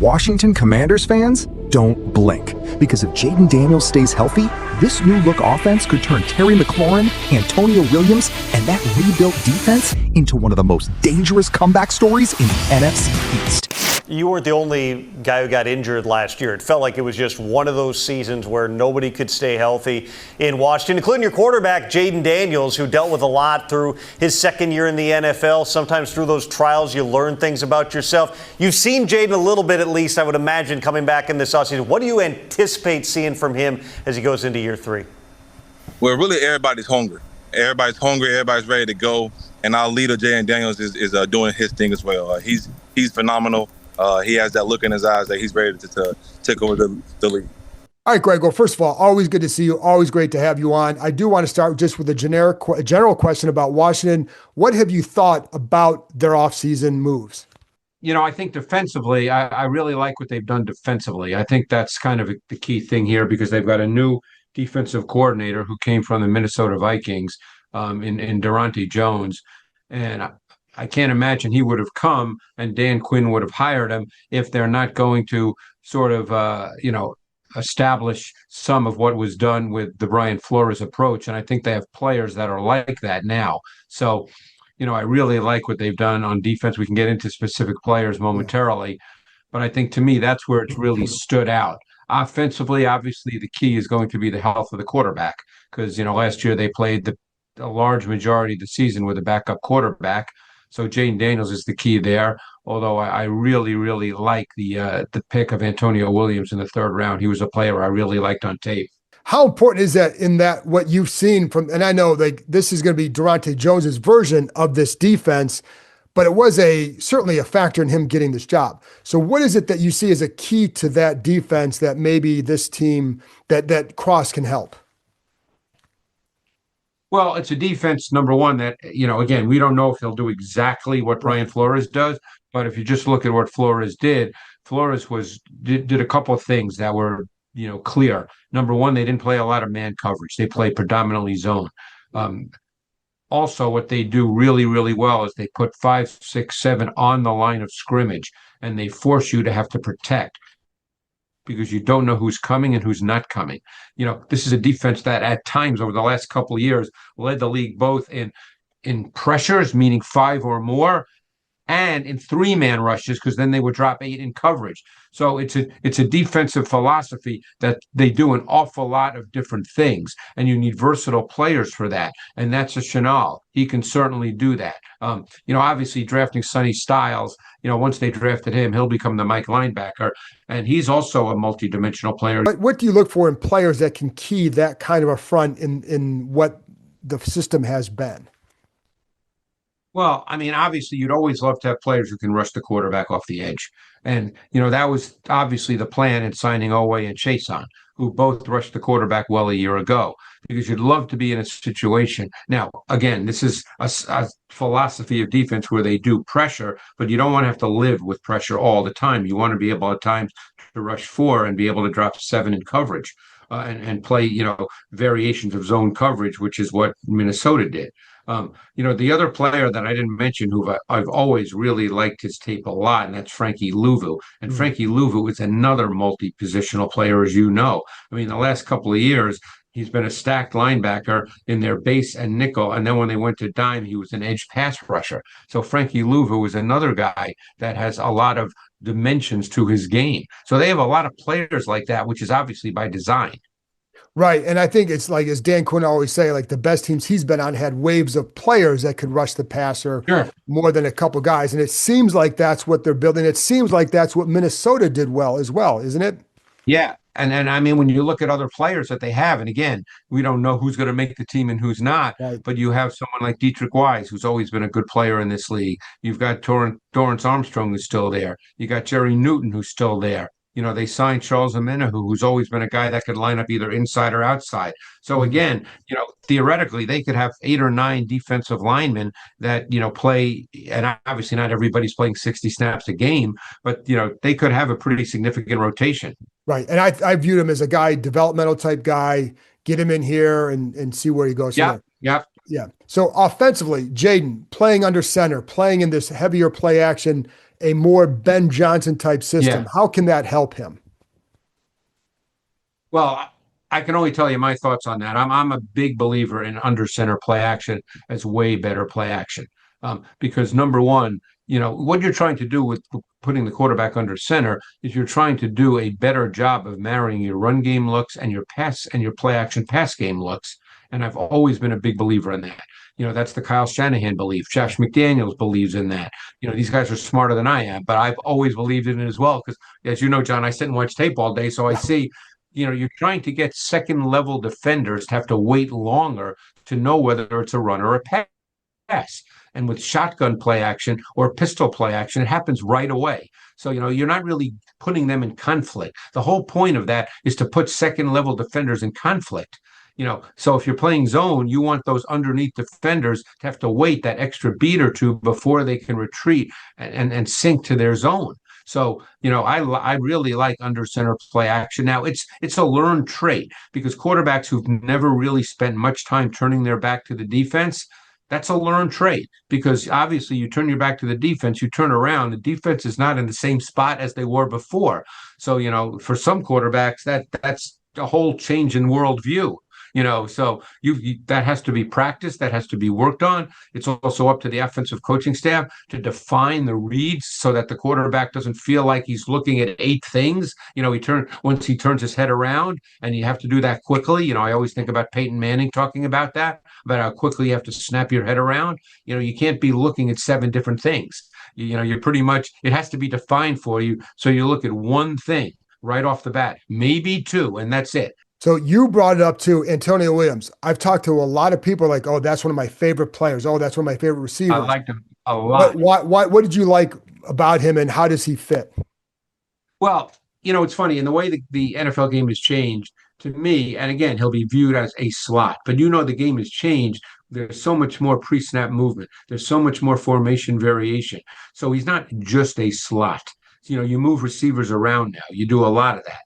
Washington Commanders fans, don't blink. Because if Jayden Daniels stays healthy, this new-look offense could turn Terry McLaurin, Antonio Williams, and that rebuilt defense into one of the most dangerous comeback stories in the NFC East. You weren't the only guy who got injured last year. It felt like it was just one of those seasons where nobody could stay healthy in Washington, including your quarterback, Jayden Daniels, who dealt with a lot through his second year in the NFL. Sometimes through those trials, you learn things about yourself. You've seen Jayden a little bit, at least, I would imagine, coming back in this offseason. What do you anticipate seeing from him as he goes into year 3? Well, really, everybody's hungry. Everybody's hungry. Everybody's ready to go. And our leader, Jayden Daniels, is doing his thing as well. He's phenomenal. He has that look in his eyes that he's ready to take over the league. All right, Greg. Well, first of all, always good to see you. Always great to have you on. I do want to start just with a general question about Washington. What have you thought about their offseason moves? You know, I think defensively, I really like what they've done defensively. I think that's kind of the key thing here because they've got a new defensive coordinator who came from the Minnesota Vikings in Durante Jones. And I can't imagine he would have come and Dan Quinn would have hired him if they're not going to sort of, establish some of what was done with the Brian Flores approach. And I think they have players that are like that now. So, I really like what they've done on defense. We can get into specific players momentarily, but I think to me, that's where it's really stood out. Offensively, obviously, the key is going to be the health of the quarterback because, last year they played a large majority of the season with a backup quarterback. So Jayden Daniels is the key there, although I really, really like the pick of Antonio Williams in the 3rd round. He was a player I really liked on tape. How important is that in that what you've seen from, and I know this is going to be Durante Jones's version of this defense, but it was certainly a factor in him getting this job. So what is it that you see as a key to that defense that maybe this team, that Cross can help? Well, it's a defense, number one, that, again, we don't know if he'll do exactly what Brian Flores does, but if you just look at what Flores did, Flores did a couple of things that were, clear. Number one, they didn't play a lot of man coverage. They played predominantly zone. Also, what they do really, really well is they put 5, 6, 7 on the line of scrimmage, and they force you to have to protect because you don't know who's coming and who's not coming. This is a defense that at times over the last couple of years led the league both in pressures, meaning 5 or more, and in 3-man rushes, because then they would drop 8 in coverage. So it's a defensive philosophy that they do an awful lot of different things, and you need versatile players for that. And that's a Chenal. He can certainly do that. Obviously drafting Sonny Styles, once they drafted him, he'll become the Mike linebacker, and he's also a multi-dimensional player. But what do you look for in players that can key that kind of a front in what the system has been? Well, obviously, you'd always love to have players who can rush the quarterback off the edge. And, that was obviously the plan in signing Oweh and Chason, who both rushed the quarterback well a year ago, because you'd love to be in a situation. Now, again, this is a philosophy of defense where they do pressure, but you don't want to have to live with pressure all the time. You want to be able at times to rush 4 and be able to drop 7 in coverage and play, variations of zone coverage, which is what Minnesota did. The other player that I didn't mention who I've always really liked his tape a lot, and that's Frankie Louvu. And Frankie Louvu is another multi-positional player, as you know. The last couple of years, he's been a stacked linebacker in their base and nickel, and then when they went to dime, he was an edge pass rusher. So Frankie Louvu is another guy that has a lot of dimensions to his game. So they have a lot of players like that, which is obviously by design. Right. And I think it's like, as Dan Quinn always say, like the best teams he's been on had waves of players that could rush the passer more than a couple guys. And it seems like that's what they're building. It seems like that's what Minnesota did well as well, isn't it? Yeah. And when you look at other players that they have, and again, we don't know who's going to make the team and who's not, but you have someone like Dietrich Wise, who's always been a good player in this league. You've got Dorrance Armstrong, who's still there. You got Jerry Newton, who's still there. They signed Charles Omenihu, who's always been a guy that could line up either inside or outside. So again, theoretically, they could have 8 or 9 defensive linemen that, play, and obviously not everybody's playing 60 snaps a game, but, they could have a pretty significant rotation. Right. And I viewed him as a guy, developmental type guy, get him in here and see where he goes. Yeah. Yeah. So offensively, Jayden playing under center, playing in this heavier play action a more Ben Johnson type system. Yeah. How can that help him? Well, I can only tell you my thoughts on that. I'm a big believer in under center play action as way better play action. Because number one, what you're trying to do with putting the quarterback under center is you're trying to do a better job of marrying your run game looks and your pass and your play action pass game looks. And I've always been a big believer in that. That's the Kyle Shanahan belief. Josh McDaniels believes in that. These guys are smarter than I am, but I've always believed in it as well. Because as you know, John, I sit and watch tape all day, so I see you're trying to get second level defenders to have to wait longer to know whether it's a run or a pass. And with shotgun play action or pistol play action, it happens right away. So, you're not really putting them in conflict. The whole point of that is to put second level defenders in conflict. So if you're playing zone, you want those underneath defenders to have to wait that extra beat or two before they can retreat and sink to their zone. So, I really like under center play action. Now it's a learned trait because quarterbacks who've never really spent much time turning their back to the defense, that's a learned trait because obviously you turn your back to the defense, you turn around, the defense is not in the same spot as they were before. So, for some quarterbacks, that's a whole change in worldview. So that has to be practiced, that has to be worked on. It's also up to the offensive coaching staff to define the reads so that the quarterback doesn't feel like he's looking at 8 things. Once he turns his head around, and you have to do that quickly. I always think about Peyton Manning talking about that, about how quickly you have to snap your head around. You can't be looking at 7 different things. You're pretty much, it has to be defined for you. So you look at one thing right off the bat, maybe 2, and that's it. So you brought it up too, Antonio Williams. I've talked to a lot of people like, oh, that's one of my favorite players. Oh, that's one of my favorite receivers. I liked him a lot. What did you like about him and how does he fit? Well, it's funny. In the way the NFL game has changed, to me, and again, he'll be viewed as a slot, but the game has changed. There's so much more pre-snap movement. There's so much more formation variation. So he's not just a slot. You move receivers around now. You do a lot of that.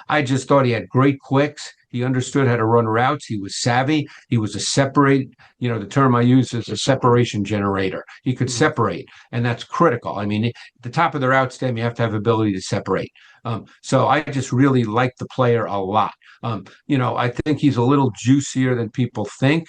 I just thought he had great quicks. He understood how to run routes. He was savvy. He was a separate, the term I use is a separation generator. He could separate, and that's critical. I mean, at the top of the route stem, you have to have ability to separate. So I just really like the player a lot. I think he's a little juicier than people think.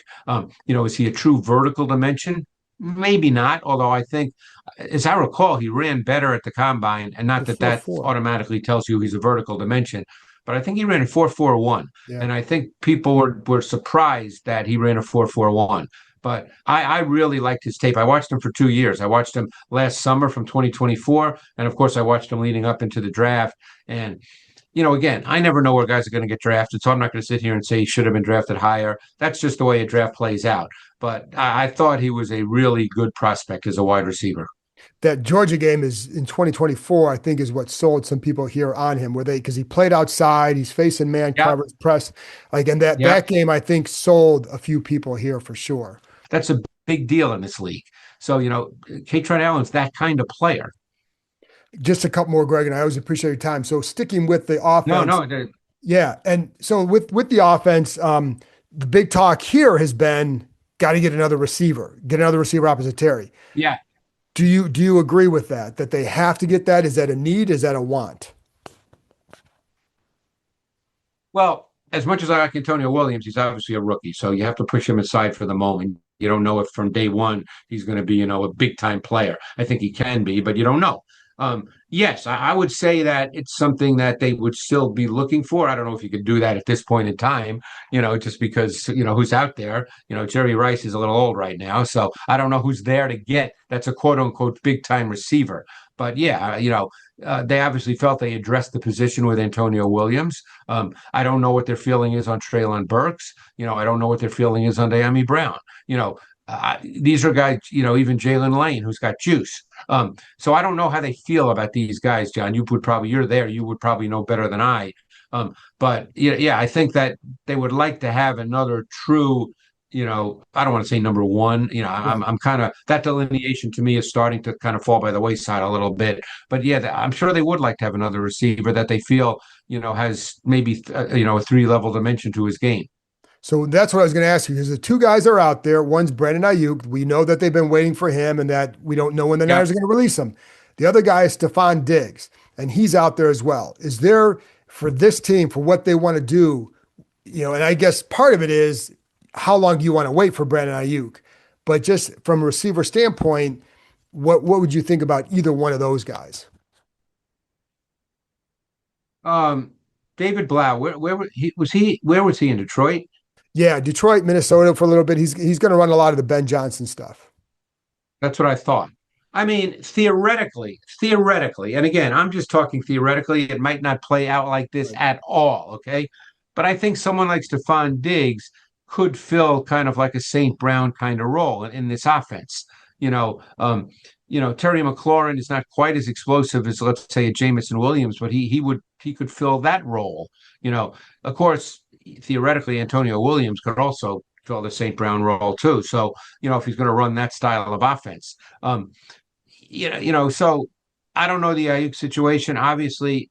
Is he a true vertical dimension? Maybe not, although I think, as I recall, he ran better at the combine, and not that automatically tells you he's a vertical dimension, but I think he ran a 4.41, and I think people were surprised that he ran a 4.41. But I really liked his tape. I watched him for 2 years. I watched him last summer from 2024, and of course, I watched him leading up into the draft. And again, I never know where guys are going to get drafted, so I'm not going to sit here and say he should have been drafted higher. That's just the way a draft plays out. But I thought he was a really good prospect as a wide receiver. That Georgia game is in 2024, I think, is what sold some people here on him, because he played outside, he's facing man coverage, press, and that game I think sold a few people here for sure. That's a big deal in this league. So Kaytron Allen's that kind of player. Just a couple more, Greg, and I always appreciate your time. So sticking with the offense. No. Yeah. And so with the offense, the big talk here has been got to get another receiver opposite Terry. Yeah. Do you agree with that they have to get that? Is that a need? Is that a want? Well, as much as I like Antonio Williams, he's obviously a rookie. So you have to push him aside for the moment. You don't know if from day one he's going to be, a big time player. I think he can be, but you don't know. Yes, I would say that it's something that they would still be looking for. I don't know if you could do that at this point in time, just because, who's out there. Jerry Rice is a little old right now, so I don't know who's there to get that's a quote unquote big time receiver. But yeah, they obviously felt they addressed the position with Antonio Williams. I don't know what their feeling is on Treylon Burks. I don't know what their feeling is on Dyami Brown. These are guys, even Jalen Lane, who's got juice. So I don't know how they feel about these guys, John. You're there. You would probably know better than I. But yeah, I think that they would like to have another true, I don't want to say number one. I'm kind of, that delineation to me is starting to kind of fall by the wayside a little bit. But yeah, I'm sure they would like to have another receiver that they feel, has maybe, a 3-level dimension to his game. So that's what I was going to ask you, because the 2 guys are out there. One's Brandon Ayuk. We know that they've been waiting for him and that we don't know when the Niners are going to release him. The other guy is Stephon Diggs, and he's out there as well. Is there, for this team, for what they want to do, and I guess part of it is how long do you want to wait for Brandon Ayuk? But just from a receiver standpoint, what would you think about either one of those guys? David Blau, where was he? Where was he in Detroit? Yeah, Detroit, Minnesota for a little bit. He's going to run a lot of the Ben Johnson stuff. That's what I thought. I mean, theoretically, and again, I'm just talking theoretically. It might not play out like this at all, okay? But I think someone like Stephon Diggs could fill kind of like a St. Brown kind of role in this offense. Terry McLaurin is not quite as explosive as, let's say, a Jamison Williams, but he could fill that role. Of course, theoretically, Antonio Williams could also fill the St. Brown role too. So, if he's going to run that style of offense, so I don't know the Ayuk situation. Obviously,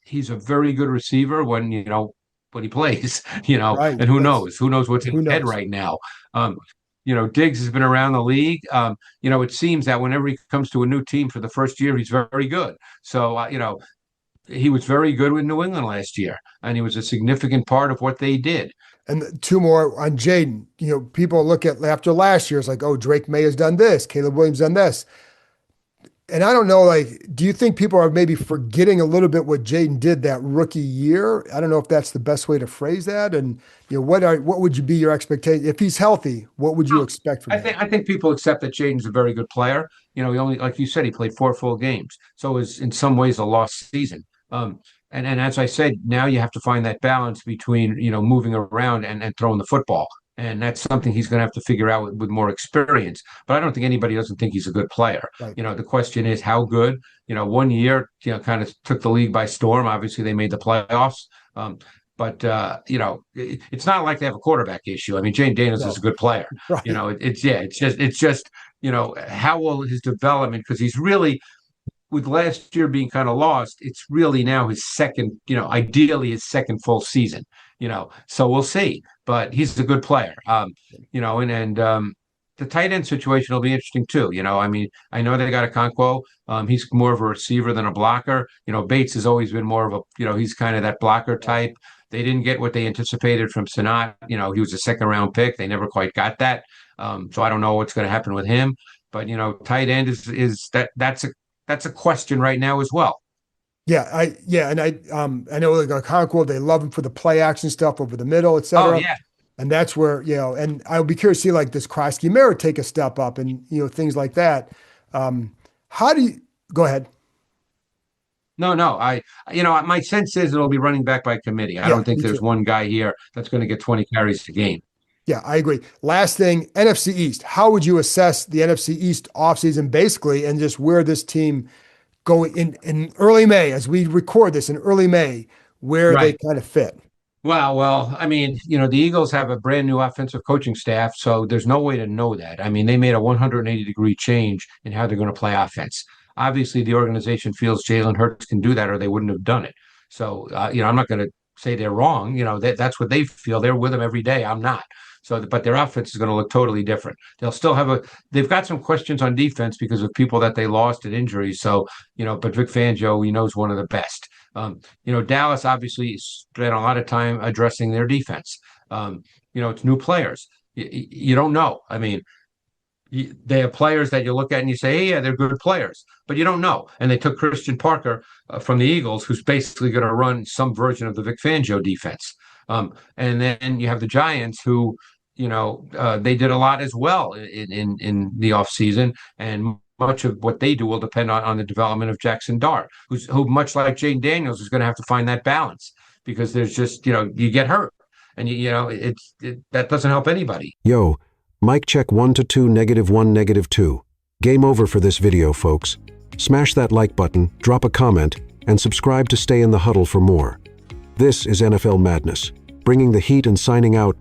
he's a very good receiver when he plays, Right. and who knows what's in his head right now. Diggs has been around the league. It seems that whenever he comes to a new team for the first year, he's very good. So, he was very good with New England last year, and he was a significant part of what they did. And two more on Jayden. People look at after last year, it's like, oh, Drake May has done this, Caleb Williams done this. And I don't know, do you think people are maybe forgetting a little bit what Jayden did that rookie year? I don't know if that's the best way to phrase that. And what would be your expectation if he's healthy? What would you expect from him? I think people accept that Jayden's a very good player. He only, like you said, he played 4 full games, so it was in some ways a lost season. And as I said, now you have to find that balance between moving around and throwing the football. And that's something he's going to have to figure out with more experience. But I don't think anybody doesn't think he's a good player. Right. The question is how good. 1 year, kind of took the league by storm. Obviously, they made the playoffs. But it's not like they have a quarterback issue. I mean, Jayden Daniels is a good player. Right. It's just how will his development, because he's really, with last year being kind of lost, it's really now his second, ideally his second full season, so we'll see. But he's a good player, the tight end situation will be interesting too. I mean, I know they got a Okonkwo. He's more of a receiver than a blocker. Bates has always been more of a, he's kind of that blocker type. They didn't get what they anticipated from Sanat. He was a 2nd-round pick. They never quite got that. So I don't know what's going to happen with him. But, tight end is that's a question right now as well. Yeah, I know like Okonkwo, they love him for the play action stuff over the middle, et cetera. Oh, yeah. And that's where, and I'll be curious to see like this Krosky Merritt take a step up and, things like that. How do you go ahead? No, my sense is it'll be running back by committee. I don't think there's one guy here that's going to get 20 carries a game. Yeah, I agree. Last thing, NFC East. How would you assess the NFC East offseason basically, and just where this team go in early May, as we record this in early May, where they kind of fit? Well, I mean, the Eagles have a brand new offensive coaching staff, so there's no way to know that. I mean, they made a 180-degree change in how they're going to play offense. Obviously, the organization feels Jalen Hurts can do that, or they wouldn't have done it. So, I'm not going to say they're wrong. That's what they feel. They're with them every day. I'm not. So, but their offense is going to look totally different. They'll still have they've got some questions on defense because of people that they lost and injuries. So, but Vic Fangio, he knows one of the best. Dallas obviously spent a lot of time addressing their defense. It's new players. You don't know. I mean, they have players that you look at and you say, hey, yeah, they're good players, but you don't know. And they took Christian Parker from the Eagles, who's basically going to run some version of the Vic Fangio defense. And then you have the Giants who, they did a lot as well in the offseason, and much of what they do will depend on the development of Jackson Dart, who much like Jayden Daniels is going to have to find that balance, because there's just, you get hurt and that doesn't help anybody. Yo, mic check 1 to 2, -1, -2. Game over for this video, folks. Smash that like button, drop a comment, and subscribe to stay in the huddle for more. This is NFL Madness, bringing the heat and signing out.